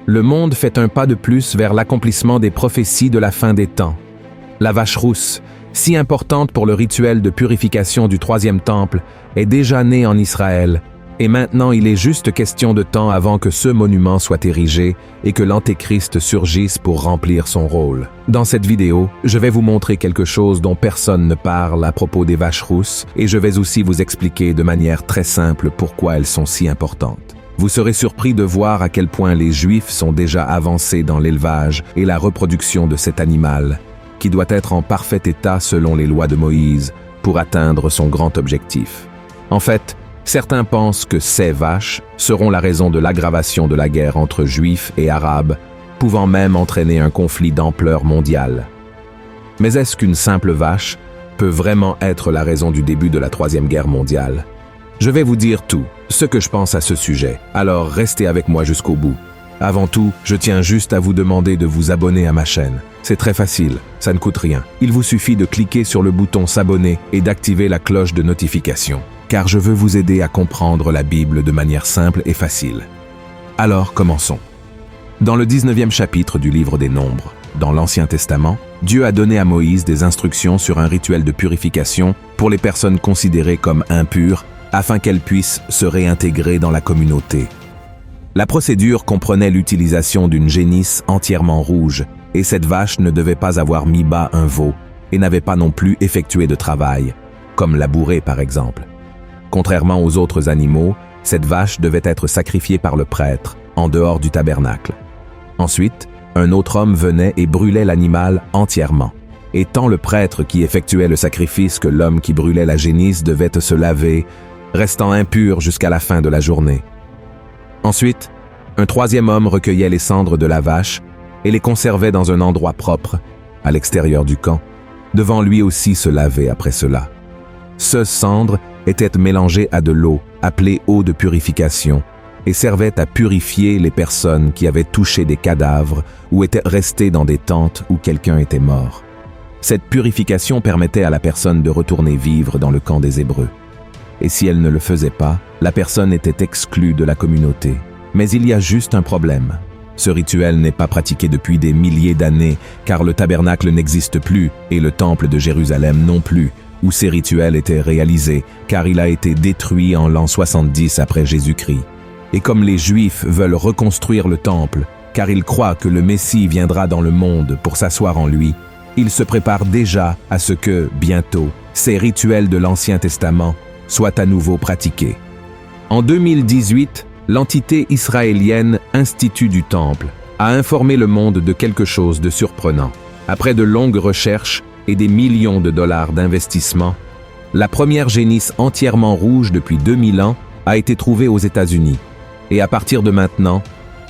Le monde fait un pas de plus vers l'accomplissement des prophéties de la fin des temps. La vache rousse, si importante pour le rituel de purification du troisième temple, est déjà née en Israël, et maintenant il est juste question de temps avant que ce monument soit érigé et que l'Antéchrist surgisse pour remplir son rôle. Dans cette vidéo, je vais vous montrer quelque chose dont personne ne parle à propos des vaches rousses, et je vais aussi vous expliquer de manière très simple pourquoi elles sont si importantes. Vous serez surpris de voir à quel point les Juifs sont déjà avancés dans l'élevage et la reproduction de cet animal, qui doit être en parfait état selon les lois de Moïse pour atteindre son grand objectif. En fait, certains pensent que ces vaches seront la raison de l'aggravation de la guerre entre Juifs et Arabes, pouvant même entraîner un conflit d'ampleur mondiale. Mais est-ce qu'une simple vache peut vraiment être la raison du début de la Troisième Guerre mondiale? Je vais vous dire tout, ce que je pense à ce sujet, alors restez avec moi jusqu'au bout. Avant tout, je tiens juste à vous demander de vous abonner à ma chaîne. C'est très facile, ça ne coûte rien. Il vous suffit de cliquer sur le bouton s'abonner et d'activer la cloche de notification, car je veux vous aider à comprendre la Bible de manière simple et facile. Alors, commençons. Dans le 19e chapitre du livre des Nombres, dans l'Ancien Testament, Dieu a donné à Moïse des instructions sur un rituel de purification pour les personnes considérées comme impures, afin qu'elles puissent se réintégrer dans la communauté. La procédure comprenait l'utilisation d'une génisse entièrement rouge, et cette vache ne devait pas avoir mis bas un veau, et n'avait pas non plus effectué de travail, comme labourer par exemple. Contrairement aux autres animaux, cette vache devait être sacrifiée par le prêtre, en dehors du tabernacle. Ensuite, un autre homme venait et brûlait l'animal entièrement. Et tant le prêtre qui effectuait le sacrifice que l'homme qui brûlait la génisse devait se laver, restant impur jusqu'à la fin de la journée. Ensuite, un troisième homme recueillait les cendres de la vache et les conservait dans un endroit propre, à l'extérieur du camp, devant lui aussi se laver après cela. Ce cendre était mélangé à de l'eau, appelée eau de purification, et servait à purifier les personnes qui avaient touché des cadavres ou étaient restées dans des tentes où quelqu'un était mort. Cette purification permettait à la personne de retourner vivre dans le camp des Hébreux. Et si elle ne le faisait pas, la personne était exclue de la communauté. Mais il y a juste un problème. Ce rituel n'est pas pratiqué depuis des milliers d'années, car le tabernacle n'existe plus et le temple de Jérusalem non plus, où ces rituels étaient réalisés, car il a été détruit en l'an 70 après Jésus-Christ. Et comme les Juifs veulent reconstruire le temple, car ils croient que le Messie viendra dans le monde pour s'asseoir en lui, ils se préparent déjà à ce que, bientôt, ces rituels de l'Ancien Testament soient à nouveau pratiqués. En 2018, l'entité israélienne Institut du Temple a informé le monde de quelque chose de surprenant. Après de longues recherches et des millions de dollars d'investissement, la première génisse entièrement rouge depuis 2000 ans a été trouvée aux États-Unis. Et à partir de maintenant,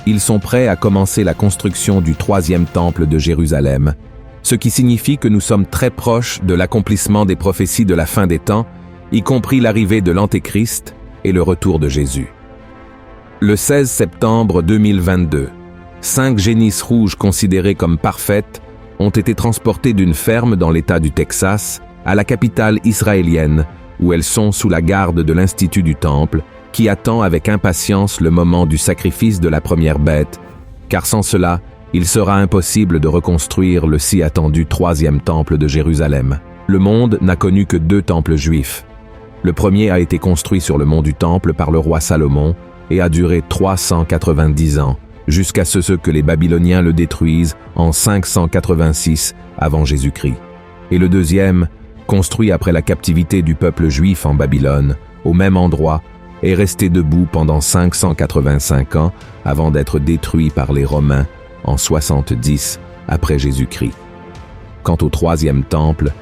ils sont prêts à commencer la construction du troisième temple de Jérusalem, ce qui signifie que nous sommes très proches de l'accomplissement des prophéties de la fin des temps, y compris l'arrivée de l'Antéchrist et le retour de Jésus. Le 16 septembre 2022, 5 génisses rouges considérées comme parfaites ont été transportées d'une ferme dans l'État du Texas à la capitale israélienne, où elles sont sous la garde de l'Institut du Temple, qui attend avec impatience le moment du sacrifice de la première bête, car sans cela, il sera impossible de reconstruire le si attendu troisième temple de Jérusalem. Le monde n'a connu que 2 temples juifs. Le premier a été construit sur le mont du Temple par le roi Salomon et a duré 390 ans, jusqu'à ce que les Babyloniens le détruisent en 586 avant Jésus-Christ. Et le deuxième, construit après la captivité du peuple juif en Babylone, au même endroit, est resté debout pendant 585 ans avant d'être détruit par les Romains en 70 après Jésus-Christ. Quant au troisième temple,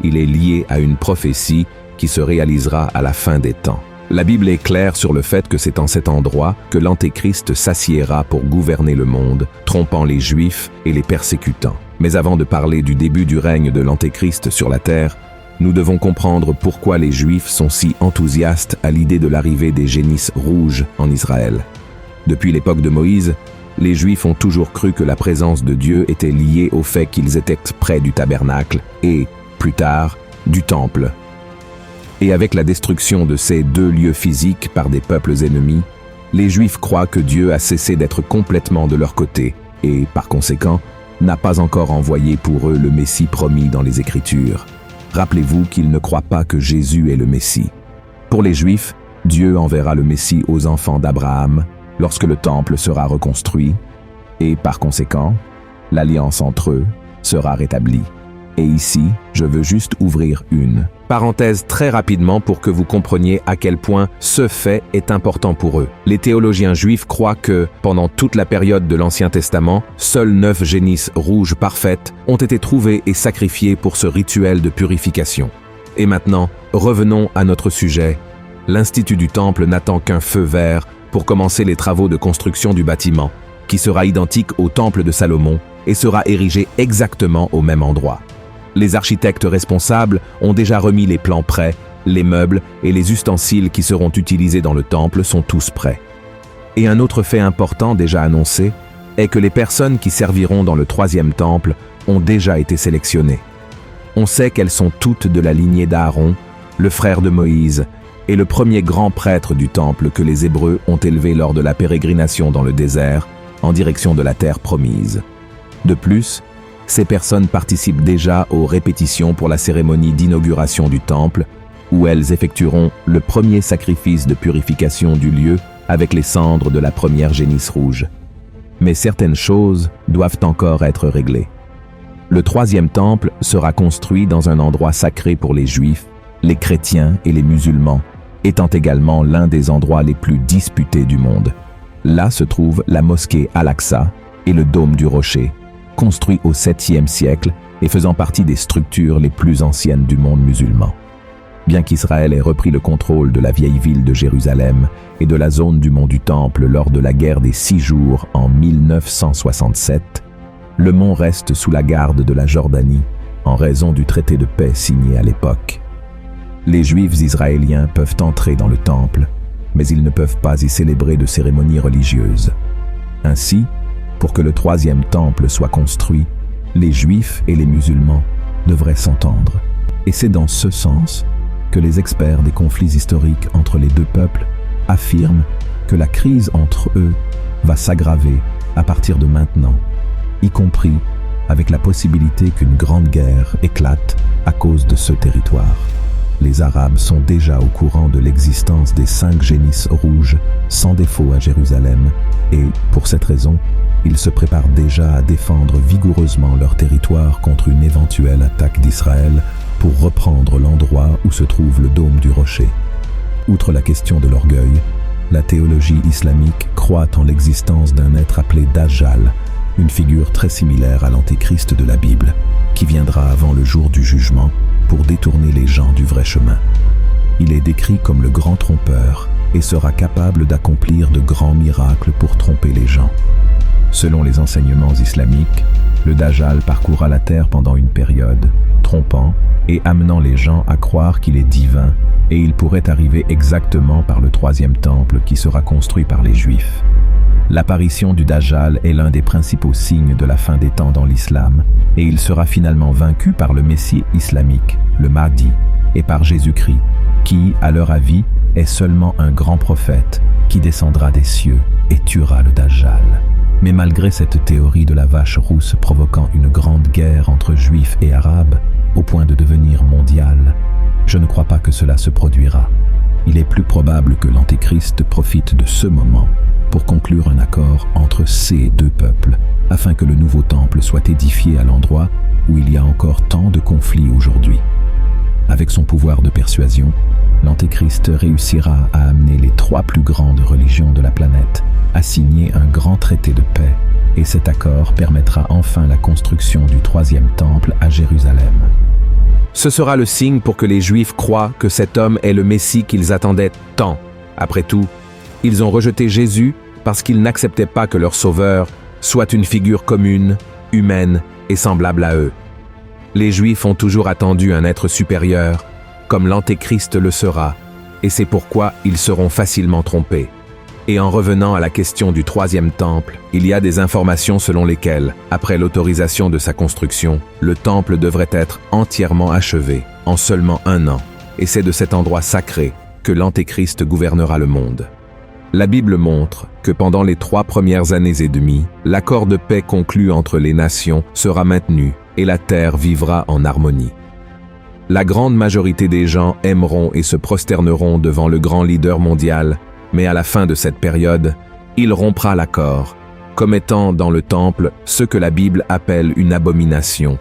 il est lié à une prophétie qui se réalisera à la fin des temps. La Bible est claire sur le fait que c'est en cet endroit que l'Antéchrist s'assiéra pour gouverner le monde, trompant les Juifs et les persécutant. Mais avant de parler du début du règne de l'Antéchrist sur la terre, nous devons comprendre pourquoi les Juifs sont si enthousiastes à l'idée de l'arrivée des génisses rouges en Israël. Depuis l'époque de Moïse, les Juifs ont toujours cru que la présence de Dieu était liée au fait qu'ils étaient près du tabernacle et, plus tard, du temple. Et avec la destruction de ces 2 lieux physiques par des peuples ennemis, Les Juifs croient que Dieu a cessé d'être complètement de leur côté et, par conséquent, n'a pas encore envoyé pour eux le Messie promis dans les Écritures. Rappelez-vous qu'ils ne croient pas que Jésus est le Messie. Pour les Juifs, Dieu enverra le Messie aux enfants d'Abraham lorsque le temple sera reconstruit et, par conséquent, l'alliance entre eux sera rétablie. Et ici, je veux juste ouvrir une parenthèse très rapidement pour que vous compreniez à quel point ce fait est important pour eux. Les théologiens juifs croient que, pendant toute la période de l'Ancien Testament, seules 9 génisses rouges parfaites ont été trouvées et sacrifiées pour ce rituel de purification. Et maintenant, revenons à notre sujet. L'Institut du Temple n'attend qu'un feu vert pour commencer les travaux de construction du bâtiment, qui sera identique au Temple de Salomon et sera érigé exactement au même endroit. Les architectes responsables ont déjà remis les plans prêts, les meubles et les ustensiles qui seront utilisés dans le temple sont tous prêts. Et un autre fait important déjà annoncé est que les personnes qui serviront dans le 3e temple ont déjà été sélectionnées. On sait qu'elles sont toutes de la lignée d'Aaron, le frère de Moïse, et le premier grand prêtre du temple que les Hébreux ont élevé lors de la pérégrination dans le désert, en direction de la terre promise. De plus, ces personnes participent déjà aux répétitions pour la cérémonie d'inauguration du temple, où elles effectueront le premier sacrifice de purification du lieu avec les cendres de la première génisse rouge. Mais certaines choses doivent encore être réglées. Le 3e temple sera construit dans un endroit sacré pour les Juifs, les chrétiens et les musulmans, étant également l'un des endroits les plus disputés du monde. Là se trouve la mosquée Al-Aqsa et le dôme du rocher, construit au 7e siècle et faisant partie des structures les plus anciennes du monde musulman. Bien qu'Israël ait repris le contrôle de la vieille ville de Jérusalem et de la zone du mont du Temple lors de la guerre des 6 jours en 1967, le mont reste sous la garde de la Jordanie en raison du traité de paix signé à l'époque. Les Juifs israéliens peuvent entrer dans le temple, mais ils ne peuvent pas y célébrer de cérémonies religieuses. Ainsi, pour que le 3e temple soit construit, les Juifs et les musulmans devraient s'entendre. Et c'est dans ce sens que les experts des conflits historiques entre les deux peuples affirment que la crise entre eux va s'aggraver à partir de maintenant, y compris avec la possibilité qu'une grande guerre éclate à cause de ce territoire. Les Arabes sont déjà au courant de l'existence des 5 génisses rouges sans défaut à Jérusalem et, pour cette raison, ils se préparent déjà à défendre vigoureusement leur territoire contre une éventuelle attaque d'Israël pour reprendre l'endroit où se trouve le dôme du rocher. Outre la question de l'orgueil, la théologie islamique croit en l'existence d'un être appelé Dajjal, une figure très similaire à l'antéchrist de la Bible, qui viendra avant le jour du jugement pour détourner les gens du vrai chemin. Il est décrit comme le grand trompeur et sera capable d'accomplir de grands miracles pour tromper les gens. Selon les enseignements islamiques, le Dajjal parcourra la terre pendant une période, trompant et amenant les gens à croire qu'il est divin, et il pourrait arriver exactement par le 3e temple qui sera construit par les Juifs. L'apparition du Dajjal est l'un des principaux signes de la fin des temps dans l'islam, et il sera finalement vaincu par le Messie islamique, le Mahdi, et par Jésus-Christ, qui, à leur avis, est seulement un grand prophète qui descendra des cieux et tuera le Dajjal. Mais malgré cette théorie de la vache rousse provoquant une grande guerre entre Juifs et Arabes, au point de devenir mondiale, je ne crois pas que cela se produira. Il est plus probable que l'Antéchrist profite de ce moment pour conclure un accord entre ces deux peuples, afin que le nouveau temple soit édifié à l'endroit où il y a encore tant de conflits aujourd'hui. Avec son pouvoir de persuasion, l'Antéchrist réussira à amener les 3 plus grandes religions de la planète à signer un grand traité de paix, et cet accord permettra enfin la construction du 3e temple à Jérusalem. Ce sera le signe pour que les Juifs croient que cet homme est le Messie qu'ils attendaient tant. Après tout, ils ont rejeté Jésus parce qu'ils n'acceptaient pas que leur Sauveur soit une figure commune, humaine et semblable à eux. Les Juifs ont toujours attendu un être supérieur, comme l'Antéchrist le sera, et c'est pourquoi ils seront facilement trompés. Et en revenant à la question du 3e temple, il y a des informations selon lesquelles, après l'autorisation de sa construction, le temple devrait être entièrement achevé en seulement 1 an, et c'est de cet endroit sacré que l'Antéchrist gouvernera le monde. La Bible montre que pendant les 3 premières années et demie, l'accord de paix conclu entre les nations sera maintenu et la terre vivra en harmonie. La grande majorité des gens aimeront et se prosterneront devant le grand leader mondial, mais à la fin de cette période, il rompra l'accord, commettant dans le temple ce que la Bible appelle une abomination,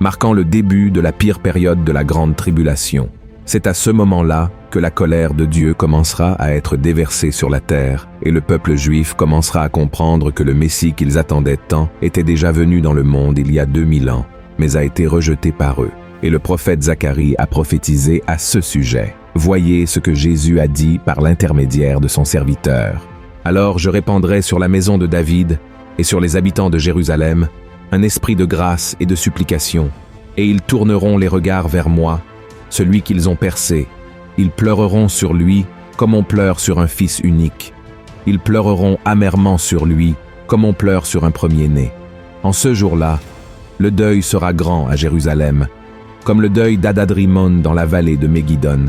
marquant le début de la pire période de la grande tribulation. C'est à ce moment-là que la colère de Dieu commencera à être déversée sur la terre et le peuple juif commencera à comprendre que le Messie qu'ils attendaient tant était déjà venu dans le monde il y a 2000 ans, mais a été rejeté par eux. Et le prophète Zacharie a prophétisé à ce sujet. Voyez ce que Jésus a dit par l'intermédiaire de son serviteur. Alors je répandrai sur la maison de David et sur les habitants de Jérusalem un esprit de grâce et de supplication, et ils tourneront les regards vers moi, celui qu'ils ont percé. Ils pleureront sur lui comme on pleure sur un fils unique. Ils pleureront amèrement sur lui comme on pleure sur un premier-né. En ce jour-là, le deuil sera grand à Jérusalem, comme le deuil d'Adadrimon dans la vallée de Méguidon.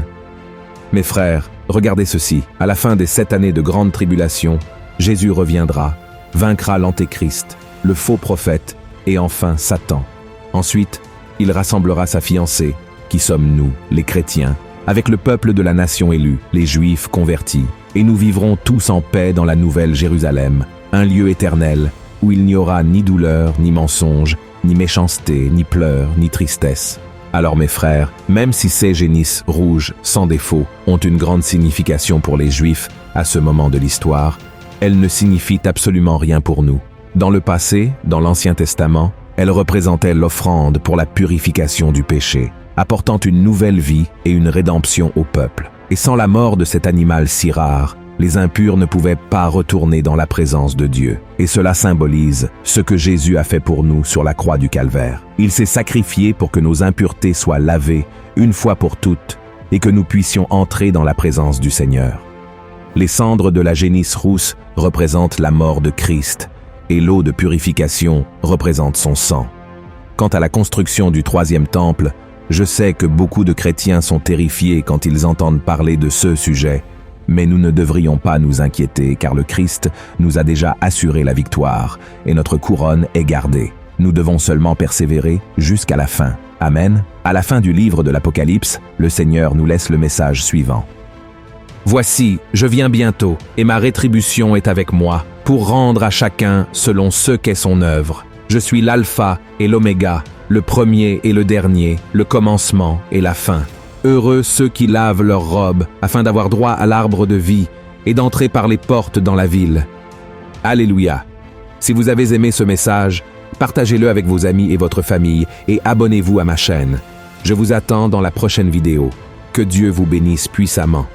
Mes frères, regardez ceci. À la fin des 7 années de grande tribulation, Jésus reviendra, vaincra l'Antéchrist, le faux prophète et enfin Satan. Ensuite, il rassemblera sa fiancée, qui sommes nous, les chrétiens, avec le peuple de la nation élue, les Juifs convertis, et nous vivrons tous en paix dans la nouvelle Jérusalem, un lieu éternel, où il n'y aura ni douleur, ni mensonge, ni méchanceté, ni pleurs, ni tristesse. Alors mes frères, même si ces génisses rouges, sans défaut, ont une grande signification pour les Juifs à ce moment de l'histoire, elles ne signifient absolument rien pour nous. Dans le passé, dans l'Ancien Testament, elles représentaient l'offrande pour la purification du péché, apportant une nouvelle vie et une rédemption au peuple. Et sans la mort de cet animal si rare, les impurs ne pouvaient pas retourner dans la présence de Dieu. Et cela symbolise ce que Jésus a fait pour nous sur la croix du Calvaire. Il s'est sacrifié pour que nos impuretés soient lavées une fois pour toutes et que nous puissions entrer dans la présence du Seigneur. Les cendres de la génisse rousse représentent la mort de Christ et l'eau de purification représente son sang. Quant à la construction du 3e temple, je sais que beaucoup de chrétiens sont terrifiés quand ils entendent parler de ce sujet, mais nous ne devrions pas nous inquiéter car le Christ nous a déjà assuré la victoire et notre couronne est gardée. Nous devons seulement persévérer jusqu'à la fin. Amen. À la fin du livre de l'Apocalypse, le Seigneur nous laisse le message suivant. Voici, je viens bientôt et ma rétribution est avec moi pour rendre à chacun selon ce qu'est son œuvre. Je suis l'alpha et l'oméga, le premier et le dernier, le commencement et la fin. Heureux ceux qui lavent leurs robes, afin d'avoir droit à l'arbre de vie et d'entrer par les portes dans la ville. Alléluia! Si vous avez aimé ce message, partagez-le avec vos amis et votre famille et abonnez-vous à ma chaîne. Je vous attends dans la prochaine vidéo. Que Dieu vous bénisse puissamment.